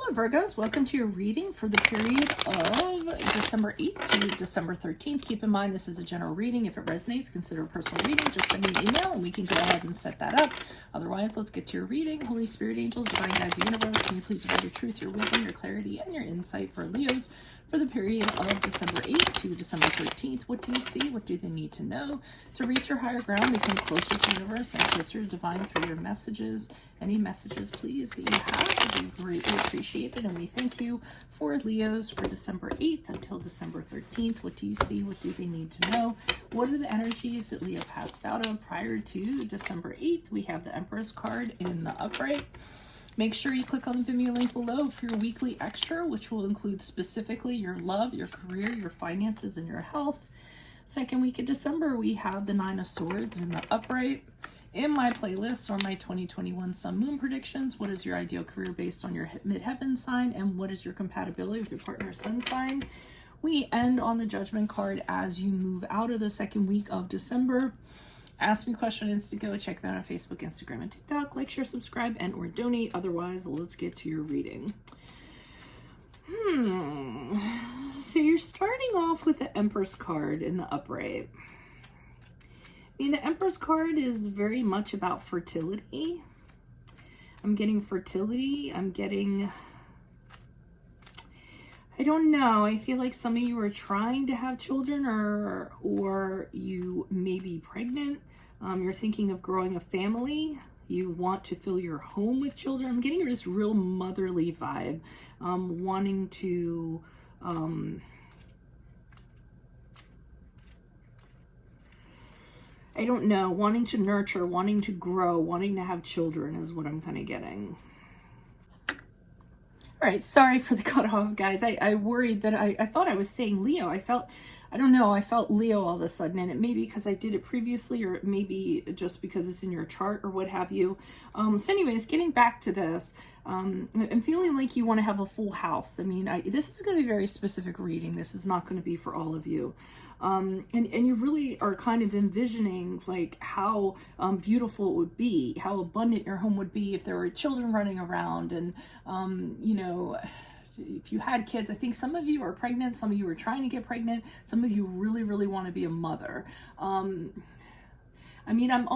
Hello Virgos, welcome to your reading for the period of December 8th to December 13th. Keep in mind this is a general reading. If it resonates, consider a personal reading. Just send me an email and we can go ahead and set that up. Otherwise, let's get to your reading. Holy Spirit, angels, divine guides, universe, can you please provide your truth, your wisdom, your clarity, and your insight for Leos for the period of December 8th to December 13th. What do you see? What do they need to know to reach your higher ground, become closer to the universe and closer to divine through your messages? Any messages, please, that you have, we greatly appreciate it, and we thank you for Leos for December 8th until December 13th. What do you see? What do they need to know? What are the energies that Leo passed out of prior to December 8th? We have the Empress card in the upright. Make sure you click on the Vimeo link below for your weekly extra, which will include specifically your love, your career, your finances, and your health. Second week of December, we have the Nine of Swords in the upright. In my playlist are my 2021 Sun Moon predictions. What is your ideal career based on your midheaven sign? And what is your compatibility with your partner's sun sign? We end on the Judgment card as you move out of the second week of December. Ask me a question on Instago. Check me out on Facebook, Instagram, and TikTok. Like, share, subscribe, and or donate. Otherwise, let's get to your reading. So you're starting off with the Empress card in the upright. I mean, the Empress card is very much about fertility. I'm getting fertility. I'm getting... I don't know. I feel like some of you are trying to have children or you may be pregnant. You're thinking of growing a family. You want to fill your home with children. I'm getting this real motherly vibe. Wanting to... I don't know, wanting to nurture, wanting to grow, wanting to have children is what I'm kind of getting. All right, sorry for the cutoff, guys. I worried that I thought I was saying Leo. I felt Leo all of a sudden, and it may be because I did it previously, or it may be just because it's in your chart or what have you. So anyways, getting back to this, I'm feeling like you want to have a full house. I mean, this is going to be a very specific reading. This is not going to be for all of you. And you really are kind of envisioning like how beautiful it would be, how abundant your home would be if there were children running around, and you know, if you had kids. I think some of you are pregnant, some of you are trying to get pregnant, some of you really, really want to be a mother. I mean, I'm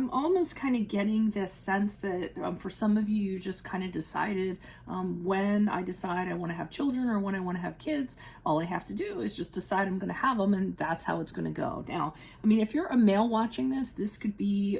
almost kind of getting this sense that for some of you, you just kind of decided when I decide I want to have children or when I want to have kids, all I have to do is just decide I'm going to have them, and that's how it's going to go. Now, I mean, if you're a male watching this could be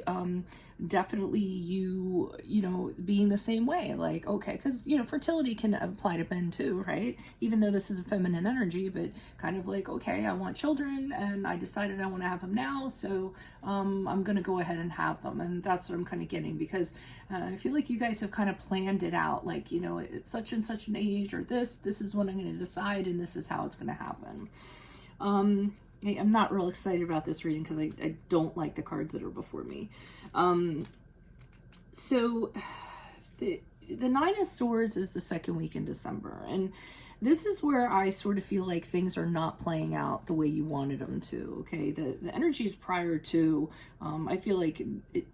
definitely you know, being the same way. Like, okay, because, you know, fertility can apply to men too, right? Even though this is a feminine energy, but kind of like, okay, I want children and I decided I want to have them now, so I'm going to go ahead and have them. And that's what I'm kind of getting, because I feel like you guys have kind of planned it out, like, you know, it's such and such an age, or this is what I'm going to decide, and this is how it's going to happen. I'm not real excited about this reading because I don't like the cards that are before me. So the Nine of Swords is the second week in December, and this is where I sort of feel like things are not playing out the way you wanted them to, okay? The energies prior to, I feel like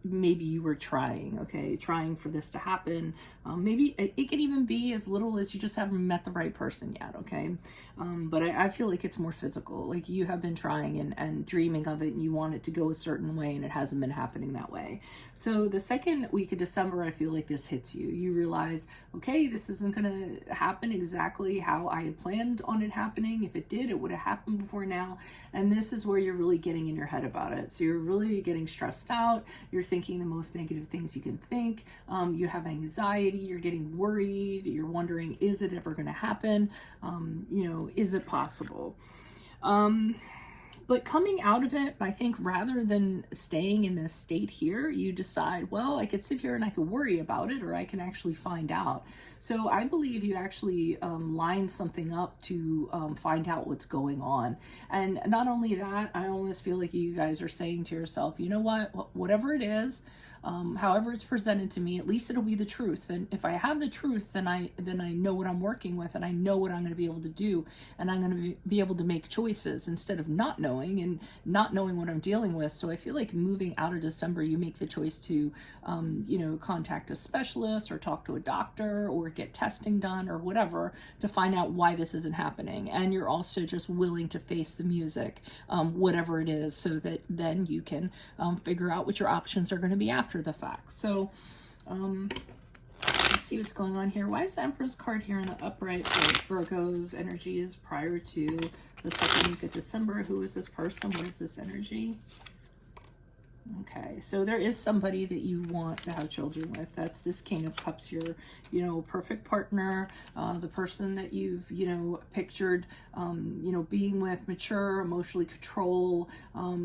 maybe you were trying, okay? Trying for this to happen. Maybe it can even be as little as you just haven't met the right person yet, okay? But I feel like it's more physical. Like you have been trying and dreaming of it, and you want it to go a certain way, and it hasn't been happening that way. So the second week of December, I feel like this hits you. You realize, okay, this isn't going to happen exactly how I had planned on it happening. If it did, it would have happened before now. And this is where you're really getting in your head about it. So you're really getting stressed out. You're thinking the most negative things you can think. You have anxiety. You're getting worried. You're wondering, is it ever going to happen? You know, is it possible? But coming out of it, I think rather than staying in this state here, you decide, well, I could sit here and I could worry about it, or I can actually find out. So I believe you actually line something up to find out what's going on. And not only that, I almost feel like you guys are saying to yourself, you know what, whatever it is, however it's presented to me, at least it'll be the truth. And if I have the truth, then I know what I'm working with, and I know what I'm going to be able to do, and I'm going to be able to make choices instead of not knowing and not knowing what I'm dealing with. So I feel like moving out of December, you make the choice to, contact a specialist or talk to a doctor or get testing done or whatever to find out why this isn't happening. And you're also just willing to face the music, whatever it is, so that then you can figure out what your options are going to be after the fact. So let's see what's going on here. Why is the Emperor's card here in the upright for Virgo's energies prior to the second week of December? Who is this person? What is this energy? Okay, so there is somebody that you want to have children with. That's this King of Cups, your, perfect partner, the person that you've, pictured, being with, mature, emotionally control,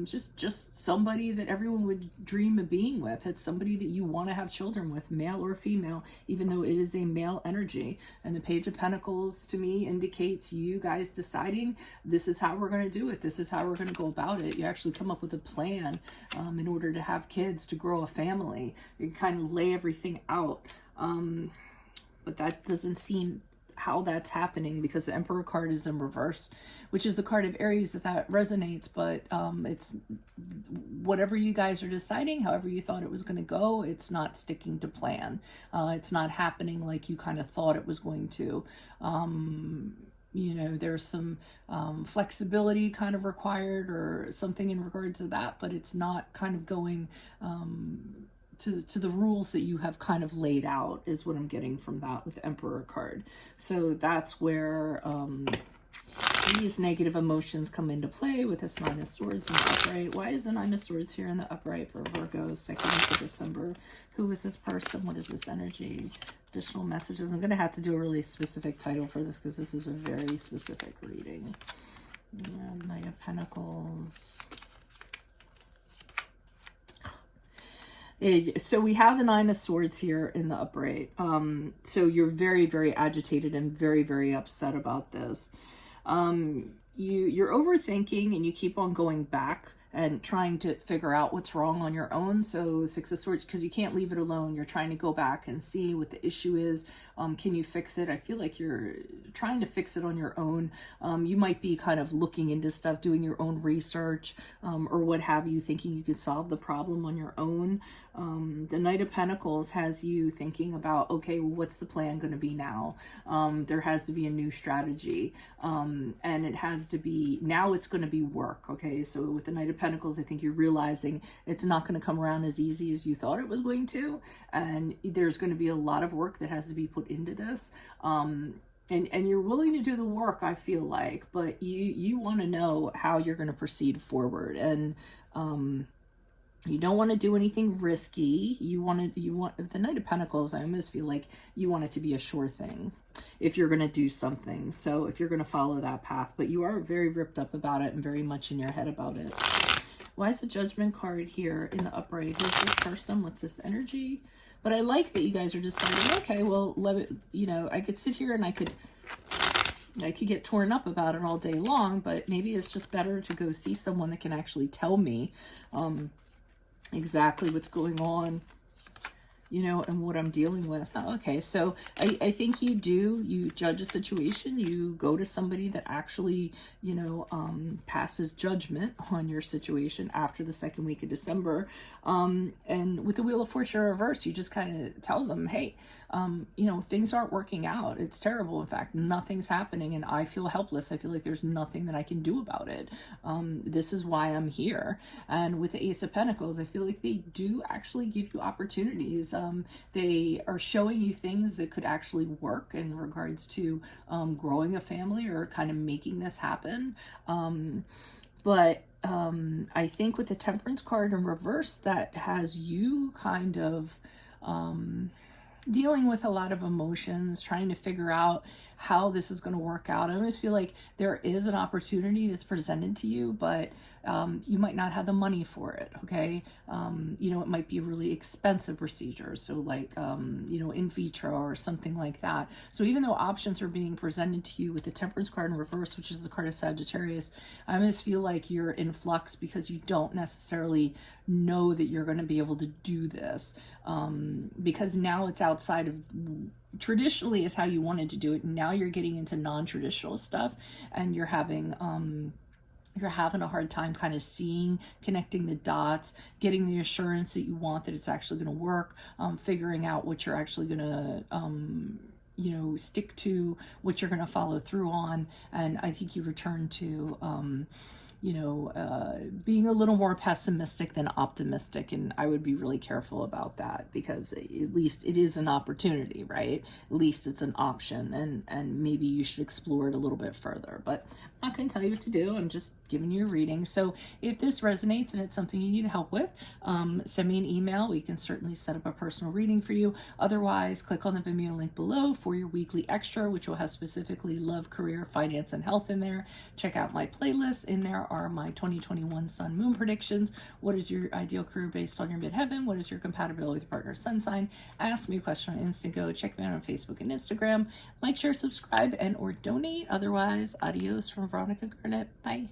just somebody that everyone would dream of being with. It's somebody that you want to have children with, male or female, even though it is a male energy. And the Page of Pentacles to me indicates you guys deciding this is how we're going to do it. This is how we're going to go about it. You actually come up with a plan in order to have kids, to grow a family. You kind of lay everything out. But that doesn't seem how that's happening, because the Emperor card is in reverse, which is the card of Aries that resonates. But it's whatever you guys are deciding, however you thought it was going to go, it's not sticking to plan. It's not happening like you kind of thought it was going to. There's some flexibility kind of required or something in regards to that, but it's not kind of going to the rules that you have kind of laid out, is what I'm getting from that with the Emperor card. So that's where these negative emotions come into play with this Nine of Swords in the upright. Why is the Nine of Swords here in the upright for Virgo's second week of December? Who is this person? What is this energy? Additional messages. I'm going to have to do a really specific title for this, because this is a very specific reading. Yeah, Knight of Pentacles. So we have the Nine of Swords here in the upright. So you're very, very agitated and very, very upset about this. You're overthinking, and you keep on going back and trying to figure out what's wrong on your own. So Six of Swords, because you can't leave it alone. You're trying to go back and see what the issue is. Can you fix it? I feel like you're trying to fix it on your own. You might be kind of looking into stuff, doing your own research, or what have you, thinking you could solve the problem on your own. The Knight of Pentacles has you thinking about, okay, well, what's the plan going to be now? There has to be a new strategy. And it has to be, now it's going to be work. Okay, so with the Knight of Pentacles, I think you're realizing it's not going to come around as easy as you thought it was going to. And there's going to be a lot of work that has to be put into this. And you're willing to do the work, I feel like, but you want to know how you're going to proceed forward. And you don't want to do anything risky. You want with the Knight of Pentacles, I almost feel like you want it to be a sure thing if you're going to do something. So if you're going to follow that path, but you are very ripped up about it and very much in your head about it. Why is the Judgment card here in the upright? Who's this person? What's this energy? But I like that you guys are deciding, okay, well, let it, I could sit here and I could get torn up about it all day long, but maybe it's just better to go see someone that can actually tell me exactly what's going on, and what I'm dealing with. Oh, okay, so I think you judge a situation, you go to somebody that actually, passes judgment on your situation after the second week of December. And with the Wheel of Fortune reverse, you just kind of tell them, hey, things aren't working out. It's terrible. In fact, nothing's happening, and I feel helpless. I feel like there's nothing that I can do about it. This is why I'm here. And with the Ace of Pentacles, I feel like they do actually give you opportunities. They are showing you things that could actually work in regards to growing a family or kind of making this happen. But I think with the Temperance card in reverse, that has you kind of dealing with a lot of emotions, trying to figure out how this is going to work out. I always feel like there is an opportunity that's presented to you, but you might not have the money for it. Okay. You know, it might be a really expensive procedure. So like, you know, in vitro or something like that. So even though options are being presented to you with the Temperance card in reverse, which is the card of Sagittarius, I always feel like you're in flux because you don't necessarily know that you're going to be able to do this, because now it's outside of traditionally is how you wanted to do it. Now you're getting into non-traditional stuff, and you're having a hard time kind of seeing, connecting the dots, getting the assurance that you want that it's actually going to work, figuring out what you're actually going to you know, stick to, what you're going to follow through on. And I think you return to you know, being a little more pessimistic than optimistic. And I would be really careful about that, because at least it is an opportunity, right? At least it's an option, and maybe you should explore it a little bit further. But I'm not going to tell you what to do. I'm just giving you a reading. So if this resonates and it's something you need help with, send me an email. We can certainly set up a personal reading for you. Otherwise, click on the Vimeo link below for your weekly extra, which will have specifically love, career, finance, and health in there. Check out my playlists. In there are my 2021 sun moon predictions. What is your ideal career based on your midheaven? What is your compatibility with your partner's sun sign? Ask me a question on Instago. Check me out on Facebook and Instagram. Like, share, subscribe, and or donate. Otherwise, adios from Veronica Garnett. Bye.